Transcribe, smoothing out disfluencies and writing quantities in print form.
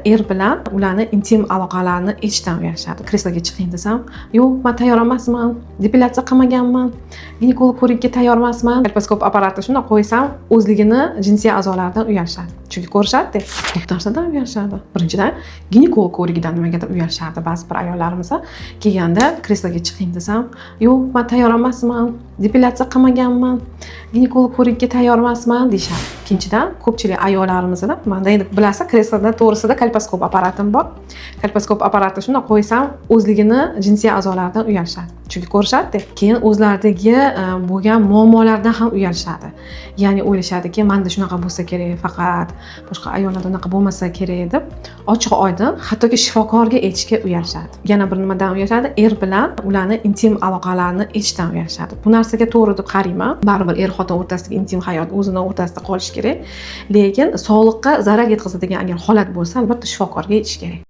Er bilan ularni intim aloqalarini eshitishdan uyalishadi. Kresloga chiqing desam, "Yo'q, men tayyor emasman, depilyatsiya qilmaganman, ginekolog ko'rikka tayyor emasman." Kolposkop apparatni shunday qo'ysam, o'zligini jinsiy a'zolaridan uyalishadi. Chunki ko'rishadi-da. Ko'p narsadan uyalishadi. Birinchidan, ginekolog ko'rigidan nimagadir uyalishadi. Ba'zi bir ayollarimiz kelganda kresloga chiqing desam, "Yo'q, men tayyor emasman, depilyatsiya qilmaganman, ginekolog ko'rikka tayyor emasman" deyishadi. Ikkinchidan, ko'pchilik ayollarimizda menda endi bilasiz, kresloda to'g'risida kolposkop apparatim bor. Kolposkop apparatni shunday qo'ysam, o'zligini jinsiy a'zolaridan uyalishadi. Chunki ko'rishadi-da. Keyin o'zlaridagi bo'lgan muammolardan ham uyalishadi. Ya'ni o'ylashadiki, menda shunaqa bo'lsa kerak, faqat boshqa ayollarda unaqa bo'lmasa kerak deb ochiq-oydin hattoki shifokorga aytishga uyalishadi. Yana bir nimadan uyalishadi? Er bilan ularni intim aloqalarini eshitishdan uyalishadi. Bu narsaga to'g'ri deb qarayman. Baribir er-xotin o'rtasidagi intim hayot o'zini o'rtasida qolishi kerak. Lekin sog'liqqa zarar yetkazadigan agar holat bo'lsa, albatta shifokorga aytish kerak.